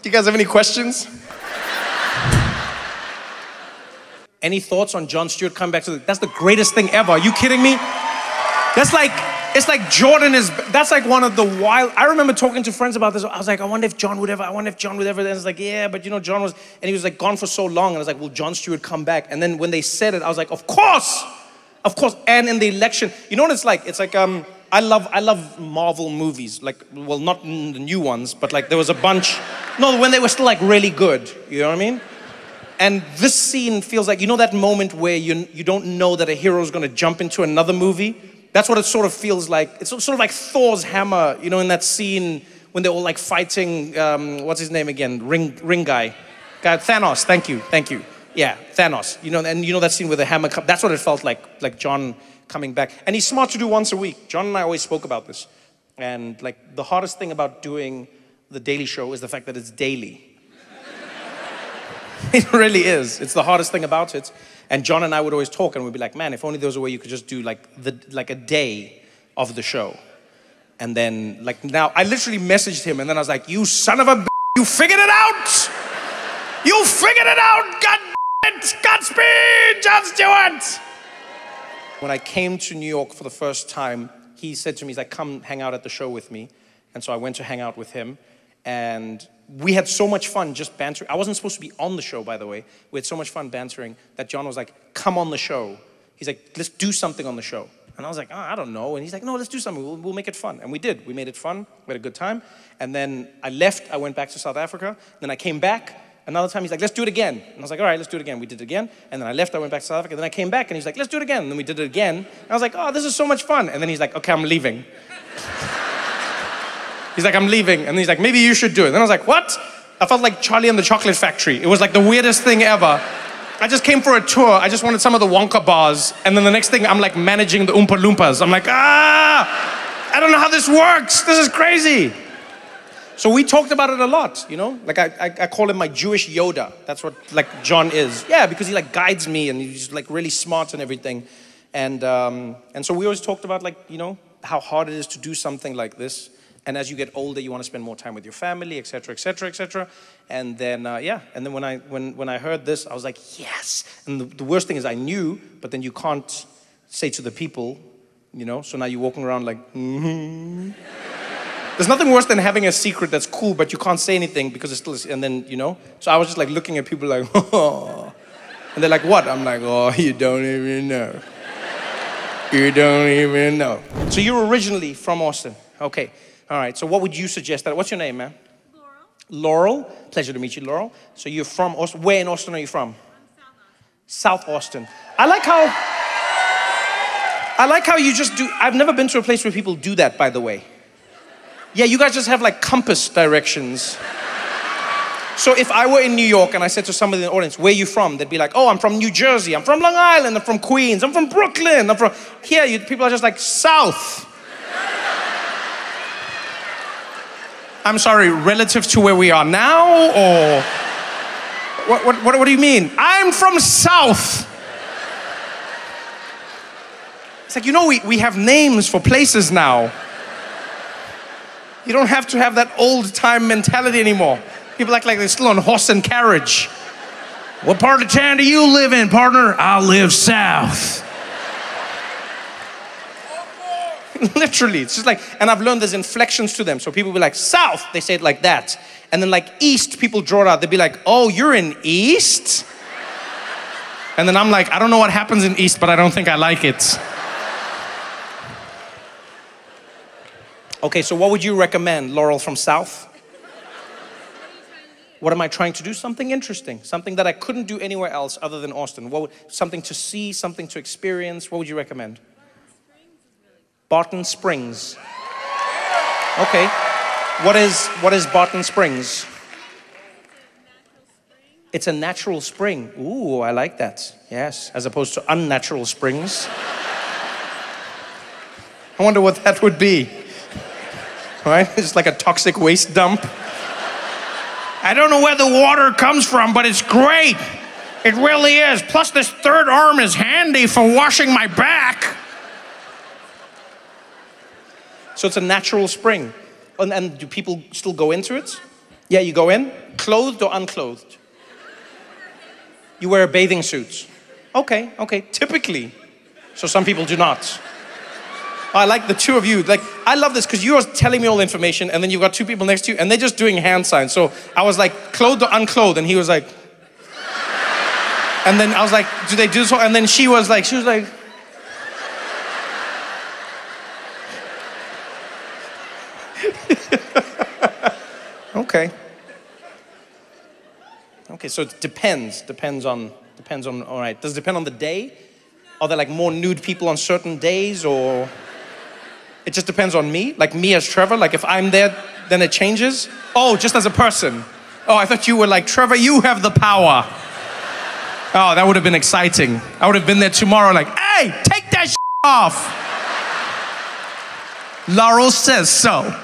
Do you guys have any questions? Any thoughts on Jon Stewart coming back to that's the greatest thing ever. Are you kidding me? That's like, it's like Jordan is, that's like one of the wild, I remember talking to friends about this. I was like, I wonder if Jon would ever, And it's like, yeah, but you know, Jon was, and he was like gone for so long. And I was like, will Jon Stewart come back? And then when they said it, I was like, of course. And in the election, you know what it's like? It's like, I love Marvel movies. Like, well, not the new ones, but like there was a bunch, no, when they were still like really good. You know what I mean? And this scene feels like, you know that moment where you don't know that a hero is going to jump into another movie? That's what it sort of feels like. It's sort of like Thor's hammer, you know, in that scene when they're all like fighting, what's his name again? Ring guy. Thanos, thank you. Yeah, Thanos. You know, and you know that scene with the hammer, that's what it felt like Jon coming back. And he's smart to do once a week. Jon and I always spoke about this. And like the hardest thing about doing The Daily Show is the fact that it's daily. It really is. It's the hardest thing about it. And Jon and I would always talk and we'd be like, man, if only there was a way you could just do like a day of the show. And then like now, I literally messaged him and then I was like, you son of a b****, you figured it out! You figured it out! God it! Godspeed, Jon Stewart! When I came to New York for the first time, he said to me, he's like, come hang out at the show with me. And so I went to hang out with him. And we had so much fun just bantering. I wasn't supposed to be on the show, by the way. We had so much fun bantering that Jon was like, come on the show. He's like, let's do something on the show. And I was like, oh, I don't know. And he's like, no, let's do something. We'll make it fun. And we did. We made it fun. We had a good time. And then I left. I went back to South Africa. Then I came back. Another time, he's like, let's do it again. And I was like, all right, let's do it again. We did it again. And then I left. I went back to South Africa. Then I came back. And he's like, let's do it again. And then we did it again. And I was like, oh, this is so much fun. And then he's like, okay, I'm leaving. He's like, I'm leaving. And he's like, maybe you should do it. And I was like, what? I felt like Charlie and the Chocolate Factory. It was like the weirdest thing ever. I just came for a tour. I just wanted some of the Wonka bars. And then the next thing, I'm like managing the Oompa Loompas. I'm like, I don't know how this works. This is crazy. So we talked about it a lot, you know? Like I call him my Jewish Yoda. That's what like Jon is. Yeah, because he like guides me and he's like really smart and everything. And so we always talked about like, you know, how hard it is to do something like this. And as you get older, you want to spend more time with your family, et cetera, et cetera, et cetera. And then, yeah. And then when I heard this, I was like, yes. And the worst thing is I knew, but then you can't say to the people, you know? So now you're walking around like, There's nothing worse than having a secret that's cool, but you can't say anything because it's still, and then, you know? So I was just like looking at people like, oh. And they're like, what? I'm like, oh, you don't even know. You don't even know. So you're originally from Austin. Okay. All right, so what would you suggest? What's your name, man? Laurel. Laurel? Pleasure to meet you, Laurel. So you're from Austin. Where in Austin are you from? South Austin. I like how you just do, I've never been to a place where people do that, by the way. Yeah, you guys just have like compass directions. So if I were in New York and I said to somebody in the audience, where are you from? They'd be like, oh, I'm from New Jersey. I'm from Long Island. I'm from Queens. I'm from Brooklyn. I'm from, here, people are just like, South. I'm sorry, relative to where we are now, or what do you mean? I'm from South. It's like, you know, we have names for places now. You don't have to have that old time mentality anymore. People act like they're still on horse and carriage. What part of town do you live in, partner? I live south. Literally, it's just like, and I've learned there's inflections to them. So people be like, south, they say it like that. And then like east, people draw it out. They'd be like, oh, you're in east? And then I'm like, I don't know what happens in east, but I don't think I like it. Okay, so what would you recommend, Laurel from South? What am I trying to do? Something interesting, something that I couldn't do anywhere else other than Austin. Something to see, something to experience. What would you recommend? Barton Springs. Okay. What is Barton Springs? It's a natural spring. Ooh, I like that. Yes, as opposed to unnatural springs. I wonder what that would be. Right? It's like a toxic waste dump. I don't know where the water comes from, but it's great. It really is. Plus this third arm is handy for washing my back. So it's a natural spring. And do people still go into it? Yeah, you go in. Clothed or unclothed? You wear a bathing suit. Okay, okay, typically. So some people do not. I like the two of you. Like, I love this because you're telling me all the information and then you've got two people next to you and they're just doing hand signs. So I was like, clothed or unclothed? And he was like, and then I was like, do they do this? And then she was like, okay. Okay, so it depends on, all right. Does it depend on the day? Are there like more nude people on certain days, or it just depends on me? Like me as Trevor, like if I'm there, then it changes? Oh, just as a person. Oh, I thought you were like, Trevor, you have the power. Oh, that would have been exciting. I would have been there tomorrow like, hey, take that shit off. Laurel says so.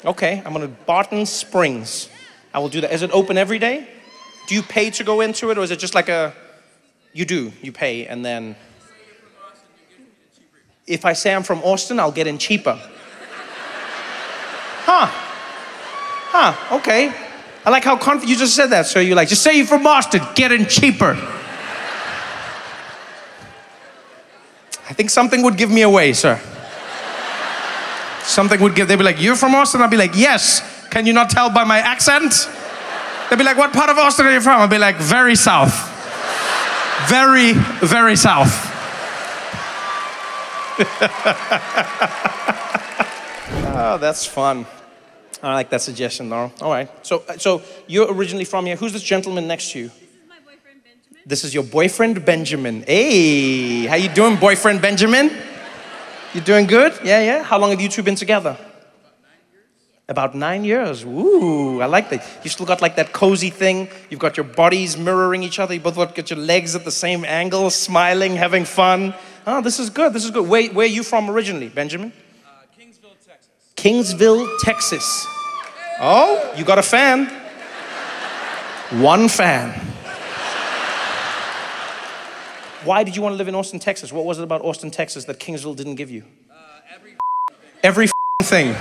Okay, I'm gonna Barton Springs. I will do that. Is it open every day? Do you pay to go into it, or is it just like a, you do, you pay, and then, if I say I'm from Austin, I'll get in cheaper. Okay. I like how confident you just said that. So you're like, just say you're from Austin, get in cheaper. I think something would give me away, sir. Something would give, they'd be like, you're from Austin? I'd be like, yes. Can you not tell by my accent? They'd be like, what part of Austin are you from? I'd be like, very south. Very, very south. Oh, that's fun. I like that suggestion, Laurel. All right. So you're originally from here. Who's this gentleman next to you? This is my boyfriend, Benjamin. This is your boyfriend, Benjamin. Hey, how you doing, boyfriend, Benjamin? You doing good? Yeah, yeah. How long have you two been together? About 9 years. Ooh, I like that. You still got like that cozy thing. You've got your bodies mirroring each other. You both got your legs at the same angle, smiling, having fun. Oh, this is good. This is good. Where are you from originally, Benjamin? Kingsville, Texas. Kingsville, Texas. Oh, you got a fan. One fan. Why did you want to live in Austin, Texas? What was it about Austin, Texas that Kingsville didn't give you? Every thing.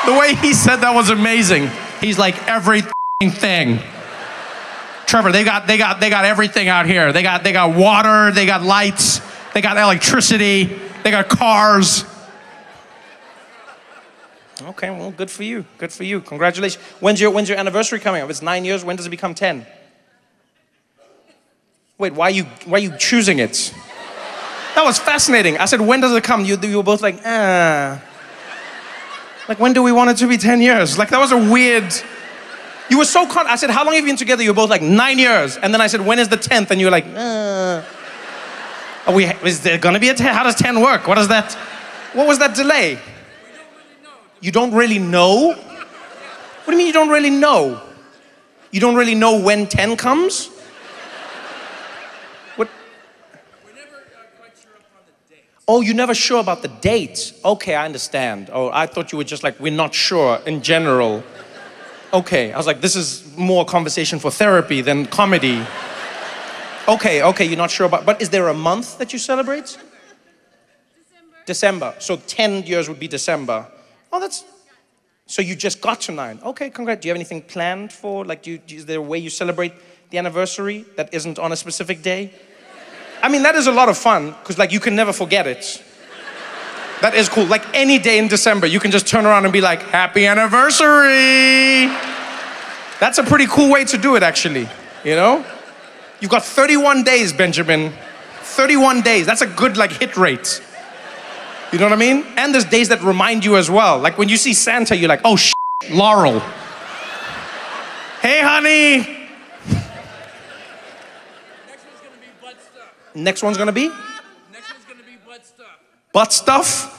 The way he said that was amazing. He's like, everything. Trevor, they got everything out here. They got water, they got lights, they got electricity, they got cars. Okay, well, good for you. Good for you. Congratulations. When's your anniversary coming up? It's 9 years. When does it become 10? Wait, why are you choosing it? That was fascinating. I said, when does it come? You were both like, Like, when do we want it to be 10 years? Like, that was a weird... You were so I said, how long have you been together? You were both like, 9 years. And then I said, when is the 10th? And you were like, Is there gonna be a 10? How does 10 work? What is that? What was that delay? You don't really know? What do you mean you don't really know? You don't really know when 10 comes? What? We're never quite sure upon the date. Oh, you're never sure about the date. Okay, I understand. Oh, I thought you were just like, we're not sure in general. Okay, I was like, this is more a conversation for therapy than comedy. Okay, you're not sure about, but is there a month that you celebrate? December. So 10 years would be December. Oh, so you just got to 9. Okay, congrats. Do you have anything planned for, like, is there a way you celebrate the anniversary that isn't on a specific day? I mean, that is a lot of fun, because, like, you can never forget it. That is cool. Like, any day in December, you can just turn around and be like, happy anniversary. That's a pretty cool way to do it, actually, you know? You've got 31 days, Benjamin. 31 days. That's a good, like, hit rate. You know what I mean? And there's days that remind you as well. Like when you see Santa, you're like, oh shit, Laurel. Hey, honey. Next one's gonna be butt stuff. Next one's gonna be? Next one's gonna be butt stuff. Butt stuff?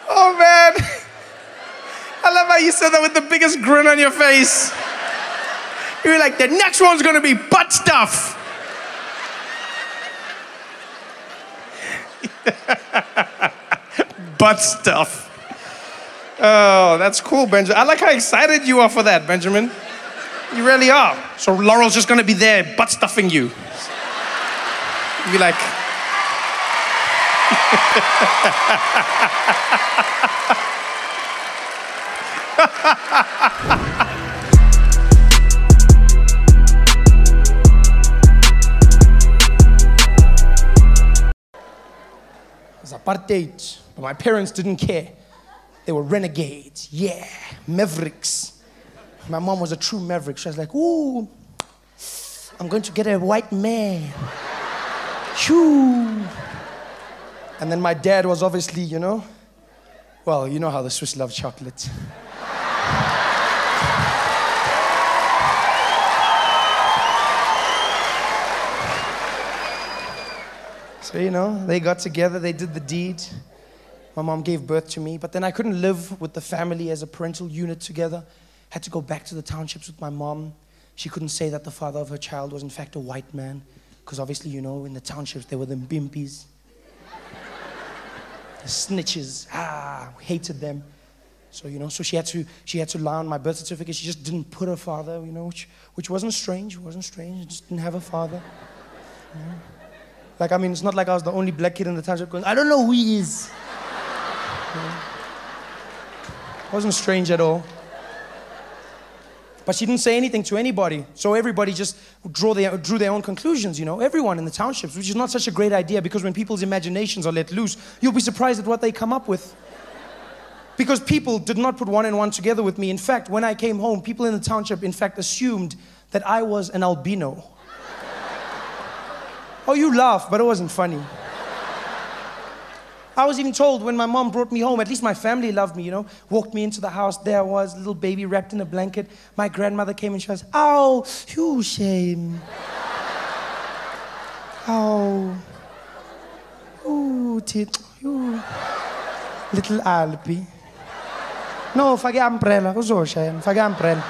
Oh man. I love how you said that with the biggest grin on your face. You were like, the next one's gonna be butt stuff. Butt stuff. Oh, that's cool, Benjamin. I like how excited you are for that, Benjamin. You really are. So Laurel's just gonna be there butt stuffing you. You'll be like, it was apartheid, but my parents didn't care. They were renegades, yeah, mavericks. My mom was a true maverick. She was like, ooh, I'm going to get a white man. Shoo. And then my dad was obviously, you know, well, you know how the Swiss love chocolate. So, you know, they got together, they did the deed. My mom gave birth to me, but then I couldn't live with the family as a parental unit together. Had to go back to the townships with my mom. She couldn't say that the father of her child was in fact a white man, because obviously, you know, in the townships there were them bimpies. The snitches, hated them. So, you know, so she had to lie on my birth certificate. She just didn't put her father, you know, which wasn't strange. It wasn't strange. She just didn't have a father. You know? Like, I mean, it's not like I was the only black kid in the township going, I don't know who he is. You know? It wasn't strange at all. But she didn't say anything to anybody. So everybody just drew their own conclusions, you know, everyone in the townships, which is not such a great idea, because when people's imaginations are let loose, you'll be surprised at what they come up with. Because people did not put one and one together with me. In fact, when I came home, people in the township, in fact, assumed that I was an albino. Oh, you laugh, but it wasn't funny. I was even told when my mom brought me home, at least my family loved me, you know, walked me into the house, there I was, little baby wrapped in a blanket. My grandmother came and she was, ow, you shame. Ow. Ooh, tit, you. Little Alpi. No, faghi umbrella, cosa c'è? Faghi umbrella.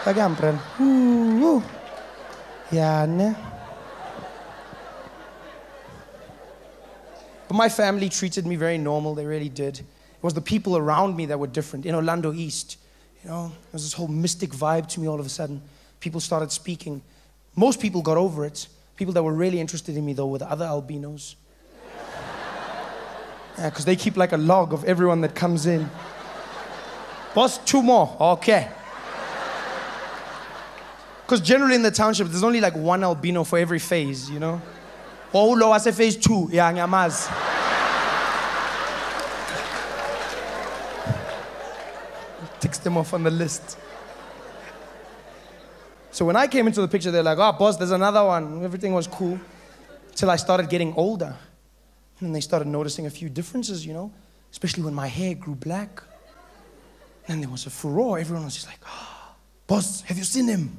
Faghi umbrella. Yeah, ne? But my family treated me very normal, they really did. It was the people around me that were different. In Orlando East, you know, there was this whole mystic vibe to me all of a sudden. People started speaking. Most people got over it. People that were really interested in me, though, were the other albinos. Yeah, because they keep like a log of everyone that comes in. Boss, 2 more, okay. Because generally in the township, there's only like 1 albino for every phase, you know? Oh, lo, I say phase 2. Yeah, ngiyamazi. Ticks them off on the list. So when I came into the picture, they're like, oh, boss, there's another one. Everything was cool. Till I started getting older. And they started noticing a few differences, you know? Especially when my hair grew black. And there was a furore. Everyone was just like, oh, boss, have you seen him?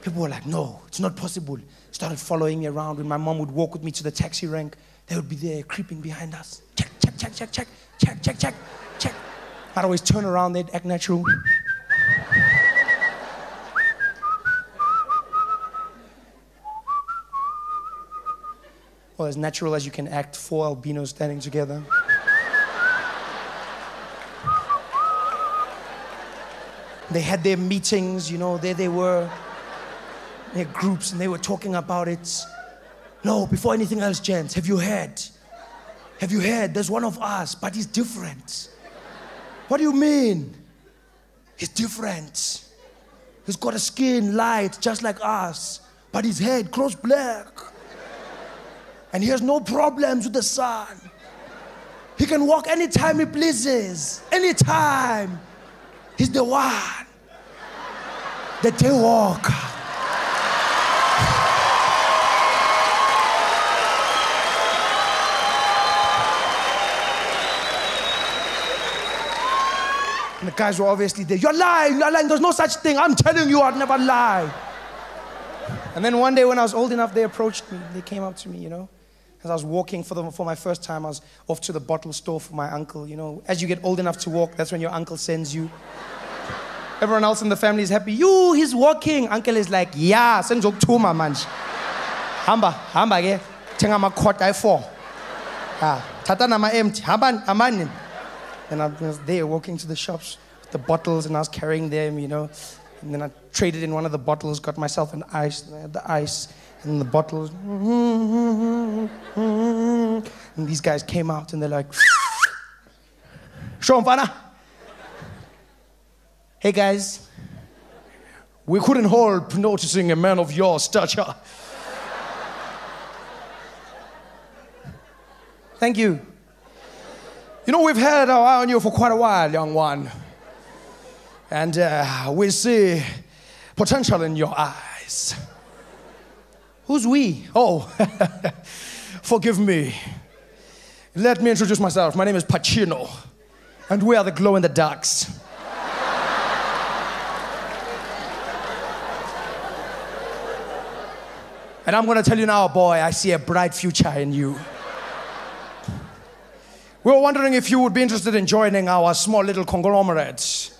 People were like, no, it's not possible. Started following me around. When my mom would walk with me to the taxi rank, they would be there creeping behind us. Check, check, check, check, check, check, check, check, check. I'd always turn around, they'd act natural. Well, as natural as you can act, 4 albinos standing together. They had their meetings, you know, there they were. Their groups, and they were talking about it. No, before anything else, gents, have you heard? Have you heard? There's one of us, but he's different. What do you mean? He's different. He's got a skin light, just like us, but his head grows black. And he has no problems with the sun. He can walk anytime he pleases. Anytime. He's the one. The day walker. And the guys were obviously there. You're lying, there's no such thing. I'm telling you, I'd never lie. And then one day when I was old enough, they approached me. They came up to me, you know. As I was walking for my first time, I was off to the bottle store for my uncle, you know. As you get old enough to walk, that's when your uncle sends you. Everyone else in the family is happy. You, he's walking. Uncle is like, yeah, send you to my man. Hamba ke. Tenga ma quarter 4. Tata na ma empty. Hamba amanin. And I was there walking to the shops with the bottles, and I was carrying them, you know. And then I traded in one of the bottles, got myself an ice, and I had the ice, and the bottles. And these guys came out, and they're like, Show 'em, Fana. Hey, guys. We couldn't hold noticing a man of your stature. Thank you. You know, we've had our eye on you for quite a while, young one. And we see potential in your eyes. Who's we? Oh, forgive me. Let me introduce myself. My name is Pacino, and we are the glow-in-the-darks. And I'm gonna tell you now, boy, I see a bright future in you. We were wondering if you would be interested in joining our small little conglomerate.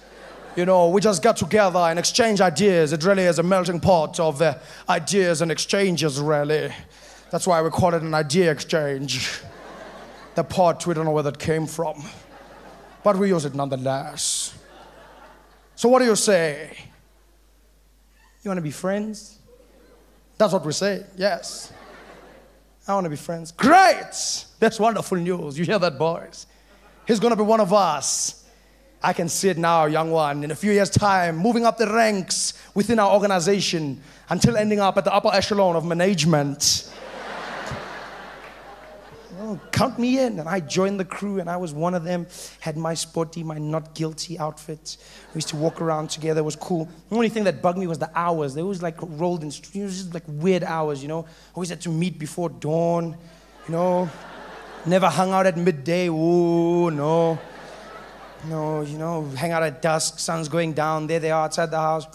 You know, we just got together and exchange ideas. It really is a melting pot of ideas and exchanges, really. That's why we call it an idea exchange. The pot, we don't know where that came from. But we use it nonetheless. So what do you say? You want to be friends? That's what we say, yes. I want to be friends. Great! That's wonderful news. You hear that, boys? He's going to be one of us. I can see it now, young one. In a few years' time, moving up the ranks within our organization until ending up at the upper echelon of management. Oh, count me in. And I joined the crew, and I was one of them. Had my sporty, my not guilty outfit. We used to walk around together. It was cool. The only thing that bugged me was the hours. They always like rolled in, just like weird hours, you know. Always had to meet before dawn, you know. Never hung out at midday. Oh, no. No, you know, hang out at dusk, sun's going down. There they are outside the house.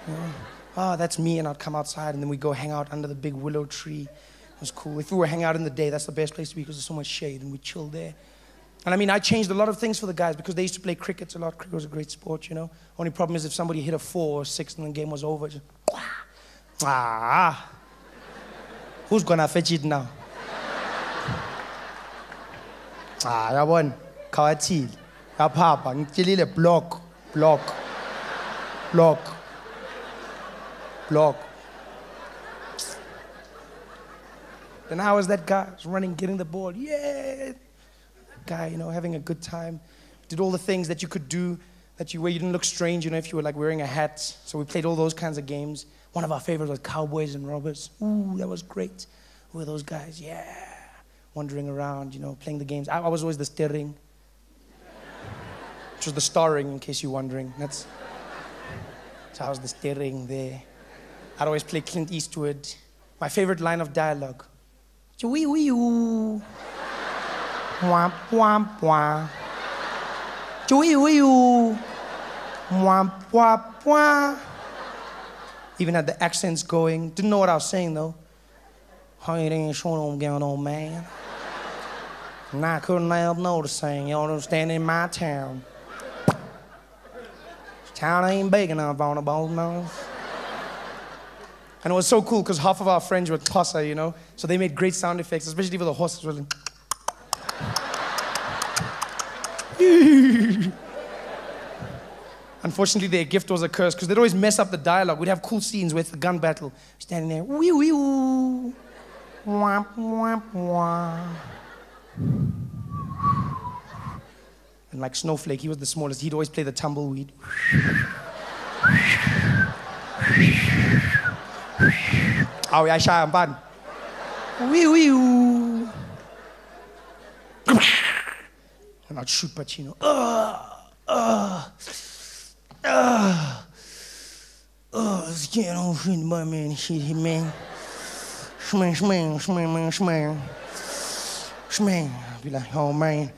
You know, oh, that's me, and I'd come outside, and then we'd go hang out under the big willow tree. It was cool. If we were hanging out in the day, that's the best place to be because there's so much shade, and we chill there. And I mean, I changed a lot of things for the guys because they used to play cricket a lot. Cricket was a great sport, you know. Only problem is if somebody hit a 4 or 6 and the game was over, just, who's gonna fetch it now? Yabon, kawathile, yaphapha, ngitshilile block. Then how was that guy? Was running, getting the ball. Yeah. That guy, you know, having a good time. Did all the things that you could do where you didn't look strange, you know, if you were like wearing a hat. So we played all those kinds of games. One of our favorites was Cowboys and Robbers. Ooh, that was great. Who were those guys? Yeah. Wandering around, you know, playing the games. I was always the steering. Which was the starring, in case you're wondering. So I was the steering there. I'd always play Clint Eastwood. My favorite line of dialogue. Choo-wee-wee-oo. Womp, womp, womp. Choo-wee-wee-oo. Womp, womp, womp. Even had the accents going. Didn't know what I was saying, though. How you ain't showing them going on, man? And I couldn't help noticing, you understand, in my town. Town ain't big enough on the boat, no. And it was so cool because half of our friends were Xhosa, you know, so they made great sound effects, especially for the horses. Were like... Unfortunately, their gift was a curse because they'd always mess up the dialogue. We'd have cool scenes with the gun battle, standing there, wee wee woo, womp womp womp. And like Snowflake, he was the smallest. He'd always play the tumbleweed. Oh, yeah, shy and bad. Wee wee woo. And I'd shoot Pacino. It's getting on shit, my man. Shit, man. Shmang. I'd be like, oh, man,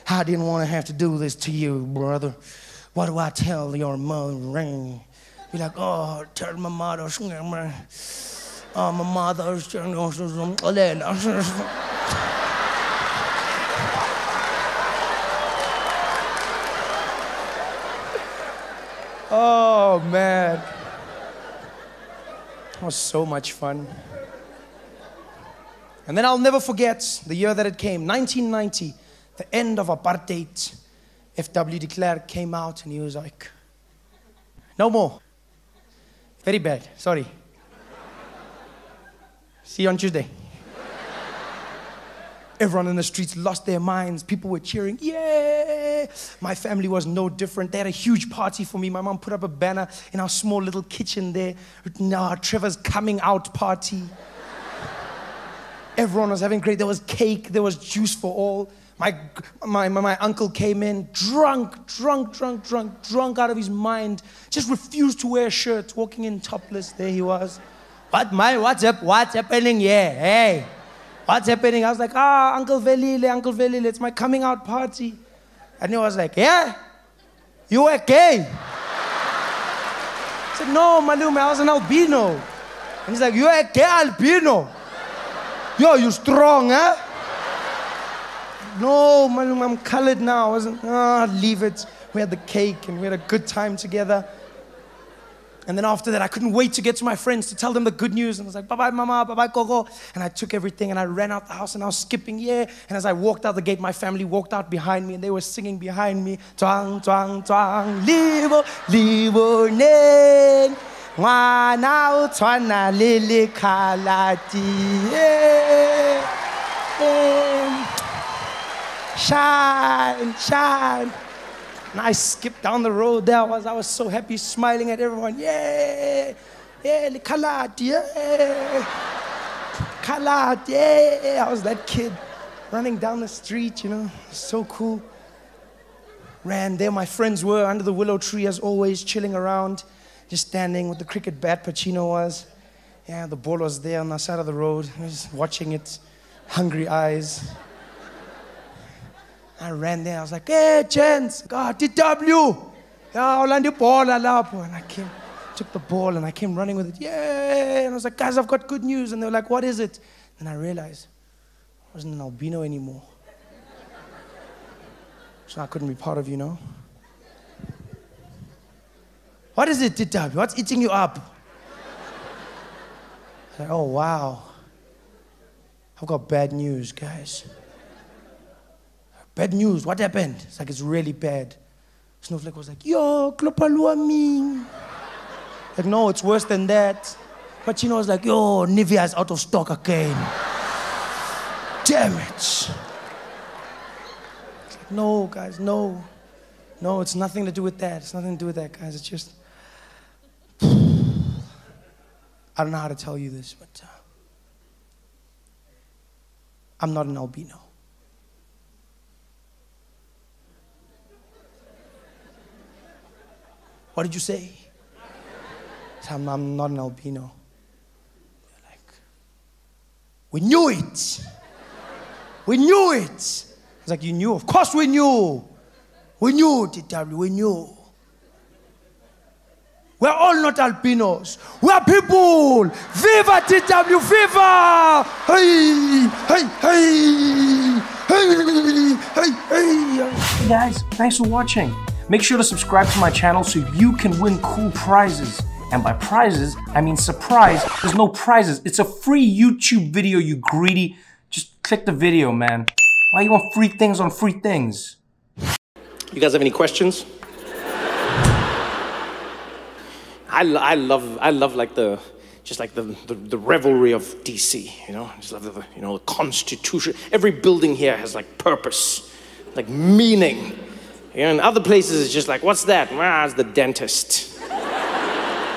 I didn't want to have to do this to you, brother. What do I tell your mother? Be like, oh, tell my mother. Oh, my mother. Oh, man. That was so much fun. And then I'll never forget the year that it came, 1990, the end of apartheid. F.W. de Klerk came out and he was like, No more. Very bad. Sorry. See you on Tuesday. Everyone in the streets lost their minds. People were cheering, yeah! My family was no different. They had a huge party for me. My mom put up a banner in our small little kitchen there. Trevor's coming out party. Everyone was having great. There was cake. There was juice for all. My uncle came in, drunk out of his mind. Just refused to wear a shirt, walking in topless. There he was. What's happening here? Hey. What's happening? I was like, Uncle Velile, it's my coming out party. And he was like, yeah? You were gay? I said, no, Malume, I was an albino. And he's like, you were a gay albino? Yo, you strong, huh? No, Malume, I'm colored now. I wasn't, leave it. We had the cake and we had a good time together. And then after that, I couldn't wait to get to my friends to tell them the good news. And I was like, bye-bye, mama, bye-bye, gogo. And I took everything and I ran out the house and I was skipping, yeah. And as I walked out the gate, my family walked out behind me and they were singing behind me. Twang, twang, twang, libo, libo, nen. Mwana utwana lili kalati. Shine, shine. And I skipped down the road there. I was so happy, smiling at everyone. Yeah, yeah, Kalat, yeah, Kalat, yeah. I was that kid running down the street, you know, so cool. Ran there, my friends were under the willow tree as always, chilling around, just standing with the cricket bat, Pacino was. Yeah, the ball was there on the side of the road. I was watching it, hungry eyes. I ran there, I was like, hey, gents, TW. Yeah, Orlando ball, and I took the ball and I came running with it. Yeah, and I was like, guys, I've got good news. And they were like, what is it? And I realized I wasn't an albino anymore. So I couldn't be part of you, know? What is it, TW? What's eating you up? I said, oh, wow. I've got bad news, guys. Bad news, what happened? It's like, it's really bad. Snowflake was like, yo, klopalua me. Like, no, it's worse than that. But you know, was like, yo, Nivea is out of stock again. Damn it. It's like, no, guys, no. No, it's nothing to do with that. It's nothing to do with that, guys. It's just, I don't know how to tell you this, but I'm not an albino. What did you say? I'm not an albino. They're like, we knew it. We knew it. I was like, you knew? Of course we knew. We knew, TW, we knew. We're all not albinos. We're people. Viva TW, viva! Hey, hey, hey, hey, hey, hey. Hey guys, thanks for watching. Make sure to subscribe to my channel so you can win cool prizes. And by prizes, I mean surprise. There's no prizes. It's a free YouTube video, you greedy. Just click the video, man. Why you want free things on free things? You guys have any questions? I love like the revelry of DC, you know? I just love the Constitution. Every building here has like purpose, like meaning. You know, in other places, it's just like, what's that? Ah, it's the dentist.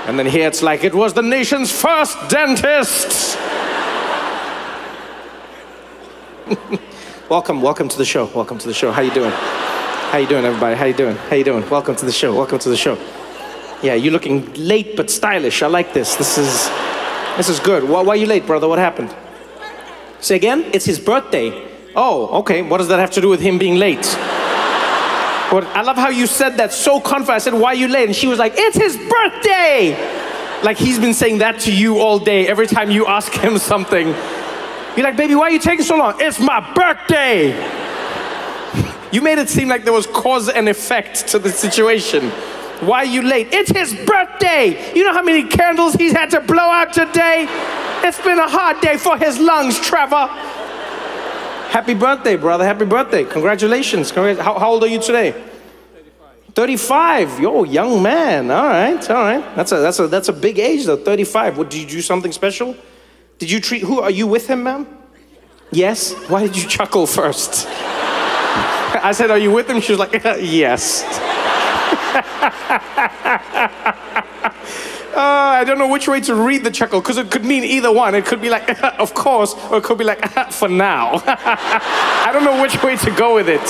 And then here it's like, it was the nation's first dentist. Welcome to the show. Welcome to the show. How you doing? How you doing, everybody? How you doing? How you doing? Welcome to the show. Welcome to the show. Yeah, you're looking late but stylish. I like this. This is good. Why are you late, brother? What happened? Say again? It's his birthday. Oh, okay. What does that have to do with him being late? But I love how you said that so confident. I said, why are you late? And she was like, it's his birthday! Like he's been saying that to you all day. Every time you ask him something, you're like, baby, why are you taking so long? It's my birthday! You made it seem like there was cause and effect to the situation. Why are you late? It's his birthday! You know how many candles he's had to blow out today? It's been a hard day for his lungs, Trevor. Happy birthday, brother. Happy birthday. Congratulations. How old are you today? 35, yo, young man. All right. That's a big age though, 35. What, did you do something special? Did you treat, who, are you with him, ma'am? Yes? Why did you chuckle first? I said, are you with him? She was like, yes. I don't know which way to read the chuckle, because it could mean either one. It could be like, of course, or it could be like, for now. I don't know which way to go with it.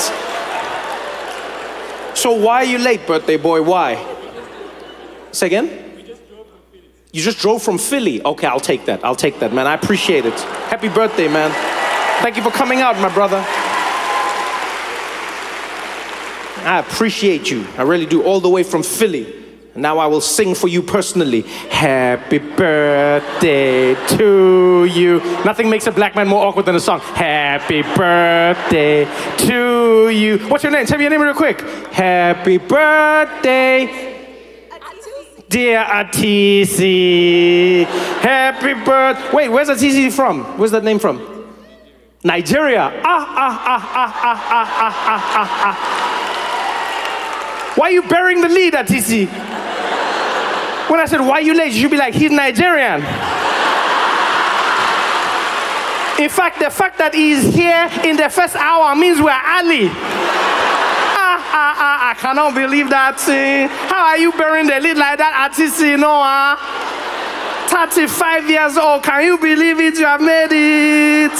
So why are you late, birthday boy? Why? Say again? You just drove from Philly? Okay, I'll take that, man. I appreciate it. Happy birthday, man. Thank you for coming out, my brother. I appreciate you. I really do, all the way from Philly. Now I will sing for you personally. Happy birthday to you. Nothing makes a black man more awkward than a song. Happy birthday to you. What's your name? Tell me your name real quick. Happy birthday, dear Atisi. Happy birthday. Wait, where's Atisi from? Where's that name from? Nigeria. Why are you burying the lead, Atisi? When I said, why are you late? You should be like, he's Nigerian. In fact, the fact that he's here in the first hour means we're Ali. I cannot believe that. How are you burying the lead like that, Atisi? No, 35 years old. Can you believe it? You have made it.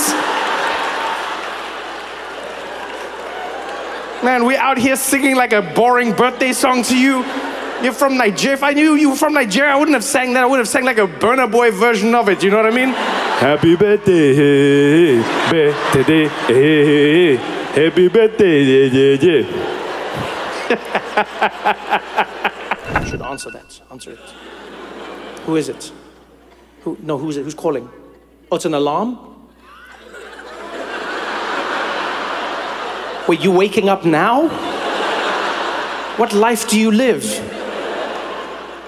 Man, we're out here singing like a boring birthday song to you. You're from Nigeria. If I knew you were from Nigeria, I wouldn't have sang that. I would have sang like a Burna Boy version of it. You know what I mean? Happy birthday, birthday, happy birthday, yeah. You should answer that. Answer it. Who is it? Who? No, who is it? Who's calling? Oh, it's an alarm? Wait, you waking up now? What life do you live?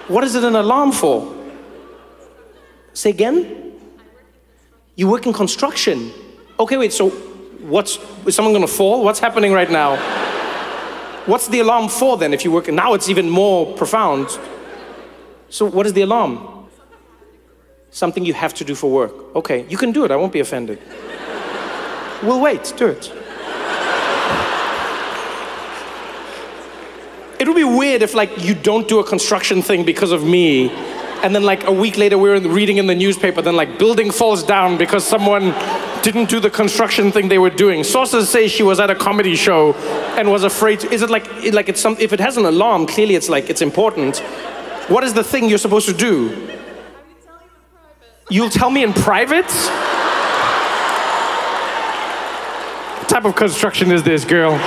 What is it an alarm for? Say again? You work in construction. Okay, wait, so is someone gonna fall? What's happening right now? What's the alarm for then if you work? Now it's even more profound. So what is the alarm? Something you have to do for work. Okay, you can do it, I won't be offended. We'll wait, do it. It would be weird if like you don't do a construction thing because of me, and then like a week later we're reading in the newspaper, then like building falls down because someone didn't do the construction thing they were doing. Sources say she was at a comedy show and was afraid to, is it like it's some, if it has an alarm, clearly it's like, it's important. What is the thing you're supposed to do? You'll tell me in private? What type of construction is this, girl?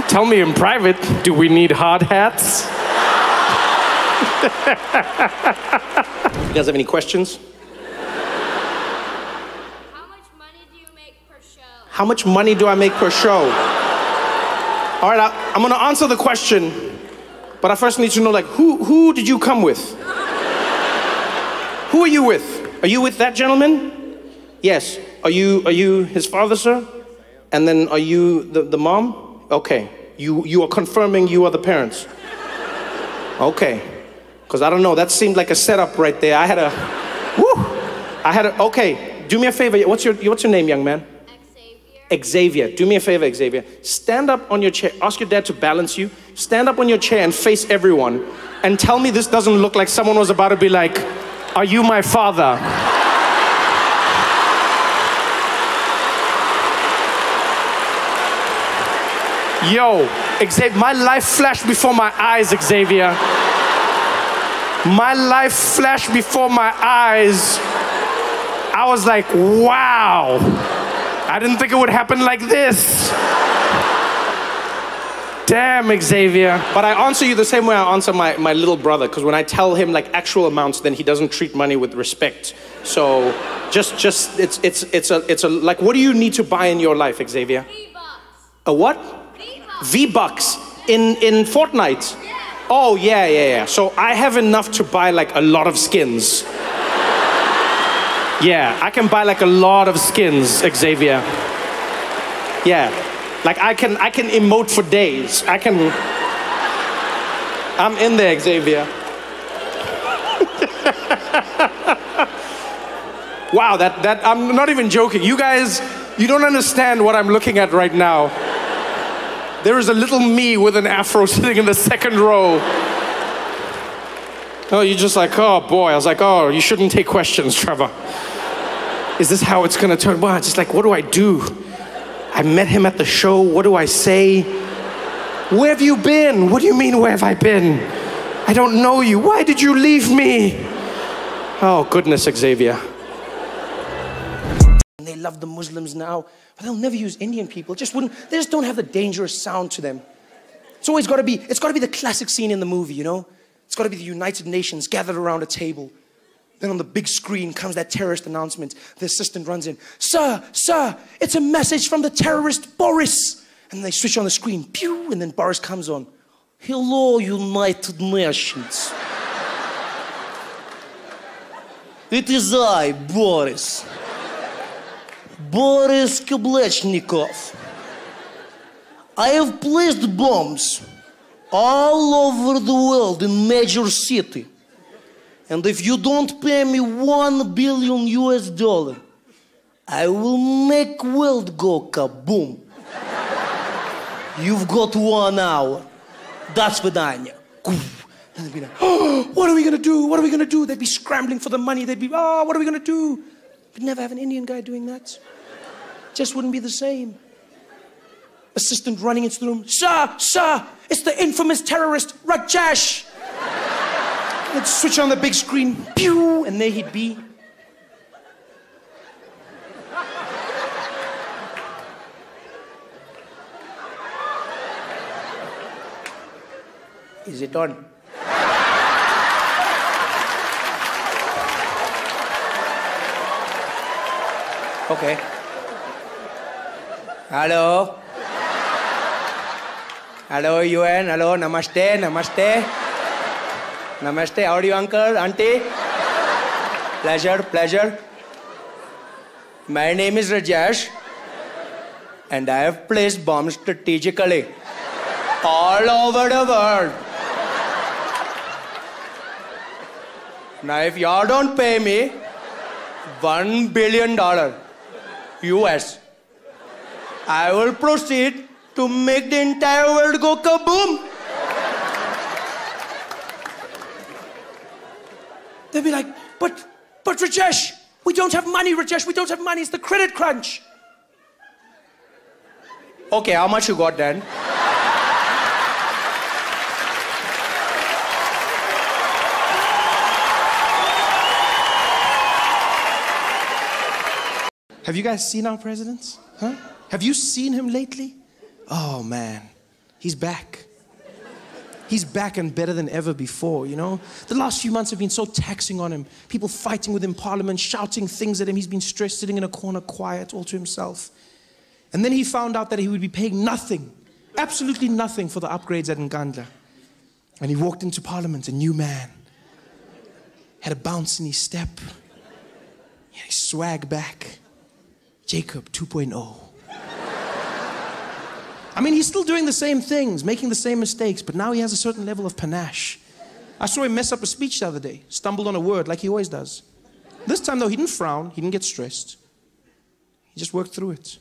Tell me in private, do we need hard hats? You guys have any questions? How much money do you make per show? How much money do I make per show? All right, I'm gonna answer the question, but I first need to know, like, who did you come with? Who are you with? Are you with that gentleman? Yes. Are you his father, sir? And then are you the mom? Okay, you are confirming you are the parents. Okay, because I don't know, that seemed like a setup right there. Okay, do me a favor, what's your name, young man? Xavier, do me a favor, Xavier. Stand up on your chair, ask your dad to balance you. Stand up on your chair and face everyone and tell me this doesn't look like someone was about to be like, are you my father? Yo, Xavier, my life flashed before my eyes, Xavier. My life flashed before my eyes. I was like, wow. I didn't think it would happen like this. Damn, Xavier. But I answer you the same way I answer my little brother, because when I tell him like actual amounts, then he doesn't treat money with respect. So it's a like, what do you need to buy in your life, Xavier? V-Bucks. A what? V-Bucks in Fortnite? Yeah. Oh, yeah. So I have enough to buy like a lot of skins. Yeah, I can buy like a lot of skins, Xavier. Yeah. Like I can emote for days. I'm in there, Xavier. Wow, that I'm not even joking. You guys, you don't understand what I'm looking at right now. There is a little me with an afro sitting in the second row. Oh, you're just like, oh boy. I was like, oh, you shouldn't take questions, Trevor. Is this how it's gonna turn? Well, just like, what do I do? I met him at the show. What do I say? Where have you been? What do you mean, where have I been? I don't know you. Why did you leave me? Oh, goodness, Xavier. They love the Muslims now, but they'll never use Indian people. They just don't have the dangerous sound to them. It's always got to be the classic scene in the movie, you know? It's got to be the United Nations gathered around a table. Then on the big screen comes that terrorist announcement. The assistant runs in. Sir, it's a message from the terrorist Boris. And they switch on the screen. Pew! And then Boris comes on. Hello, United Nations. It is I, Boris. Boris Kablechnikov. I have placed bombs all over the world in major city. And if you don't pay me $1 billion US, I will make world go kaboom. You've got 1 hour. That's Vidania. And they'd be like, oh, what are we gonna do? What are we gonna do? They'd be scrambling for the money. They'd be, oh, what are we gonna do? We'd never have an Indian guy doing that. Just wouldn't be the same. Assistant running into the room. Sir, it's the infamous terrorist, Rajesh. They'd switch on the big screen, pew, and there he'd be. Is it on? Okay. Hello? Hello, UN. Hello, namaste. Namaste. How are you, uncle, auntie? Pleasure. My name is Rajesh, and I have placed bombs strategically all over the world. Now, if y'all don't pay me $1 billion US, I will proceed to make the entire world go kaboom. They'll be like, but Rajesh, we don't have money, Rajesh, we don't have money, it's the credit crunch. Okay, how much you got then? Have you guys seen our president? Huh? Have you seen him lately? Oh man, he's back. He's back and better than ever before, you know? The last few months have been so taxing on him. People fighting with him in Parliament, shouting things at him. He's been stressed, sitting in a corner, quiet, all to himself. And then he found out that he would be paying nothing, absolutely nothing for the upgrades at Nkandla. And he walked into Parliament, a new man. Had a bounce in his step. He had his swag back. Jacob 2.0. I mean, he's still doing the same things, making the same mistakes, but now he has a certain level of panache. I saw him mess up a speech the other day, stumbled on a word like he always does. This time, though, he didn't frown, he didn't get stressed. He just worked through it.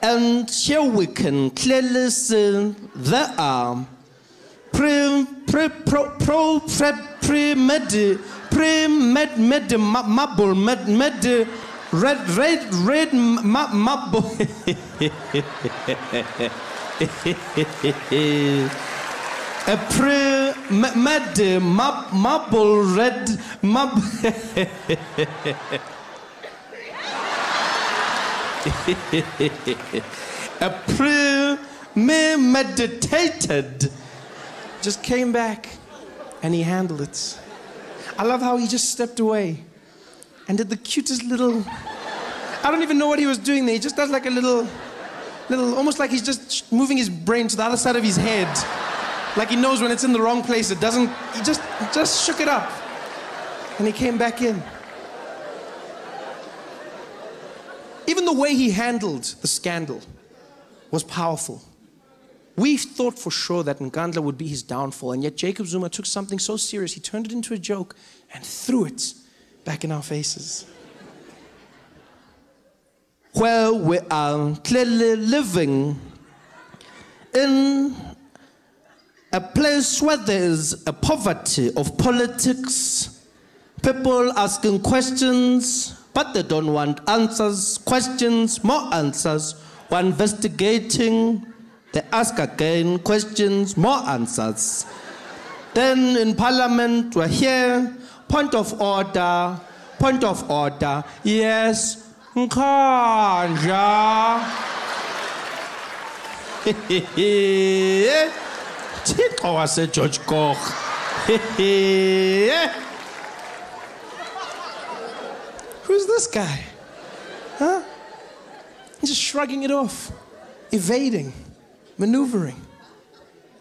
And here we can clearly see there are red marble. A marble red marble. A premeditated. Just came back and he handled it. I love how he just stepped away and did the cutest little, I don't even know what he was doing there. He just does like a little, almost like he's just moving his brain to the other side of his head. Like he knows when it's in the wrong place, it doesn't, he just shook it up. And he came back in. Even the way he handled the scandal was powerful. We thought for sure that Nkandla would be his downfall, and yet Jacob Zuma took something so serious, he turned it into a joke and threw it back in our faces. Where we are clearly living in a place where there is a poverty of politics, people asking questions, but they don't want answers, questions, more answers. We're investigating, they ask again, questions, more answers. Then in Parliament, we're here, point of order, yes, Nkandla. Thixo waseGeorge Koch. Who's this guy? Huh? He's just shrugging it off, evading, maneuvering.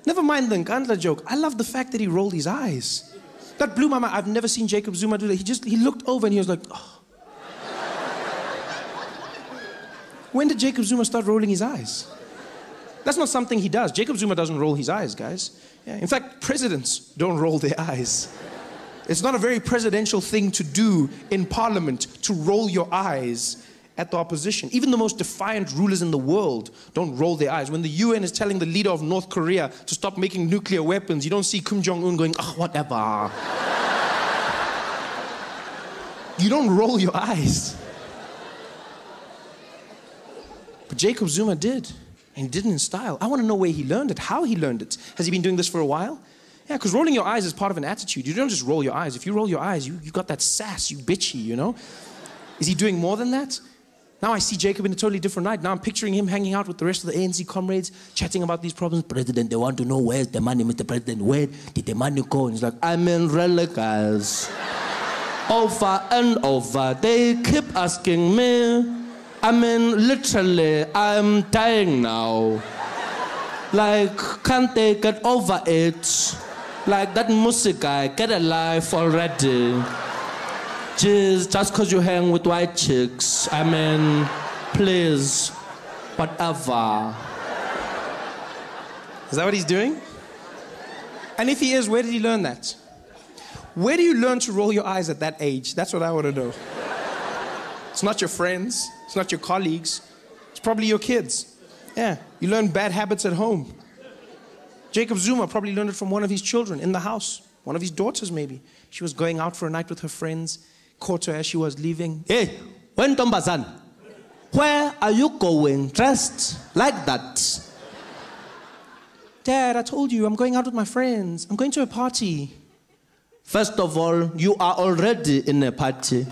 Never mind the Nkandla joke. I love the fact that he rolled his eyes. That blew my mind. I've never seen Jacob Zuma do that. He looked over and he was like, oh. When did Jacob Zuma start rolling his eyes? That's not something he does. Jacob Zuma doesn't roll his eyes, guys. Yeah. In fact, presidents don't roll their eyes. It's not a very presidential thing to do in Parliament, to roll your eyes at the opposition. Even the most defiant rulers in the world don't roll their eyes. When the UN is telling the leader of North Korea to stop making nuclear weapons, you don't see Kim Jong-un going, oh, whatever. You don't roll your eyes. But Jacob Zuma did, and he did it in style. I want to know where he learned it, how he learned it. Has he been doing this for a while? Yeah, because rolling your eyes is part of an attitude. You don't just roll your eyes. If you roll your eyes, you got that sass, you bitchy, you know? Is he doing more than that? Now I see Jacob in a totally different light. Now I'm picturing him hanging out with the rest of the ANC comrades, chatting about these problems. President, they want to know where's the money, Mr. President. Where did the money go? And he's like, I'm in guys. Over and over, they keep asking me. I mean, literally, I'm dying now. Like, can't they get over it? Like, that music guy, get a life already. Just because you hang with white chicks. I mean, please, whatever. Is that what he's doing? And if he is, where did he learn that? Where do you learn to roll your eyes at that age? That's what I want to know. It's not your friends. It's not your colleagues. It's probably your kids. Yeah, you learn bad habits at home. Jacob Zuma probably learned it from one of his children in the house. One of his daughters, maybe. She was going out for a night with her friends, caught her as she was leaving. Hey, Wentombazan, where are you going dressed like that? Dad, I told you, I'm going out with my friends. I'm going to a party. First of all, you are already in a party.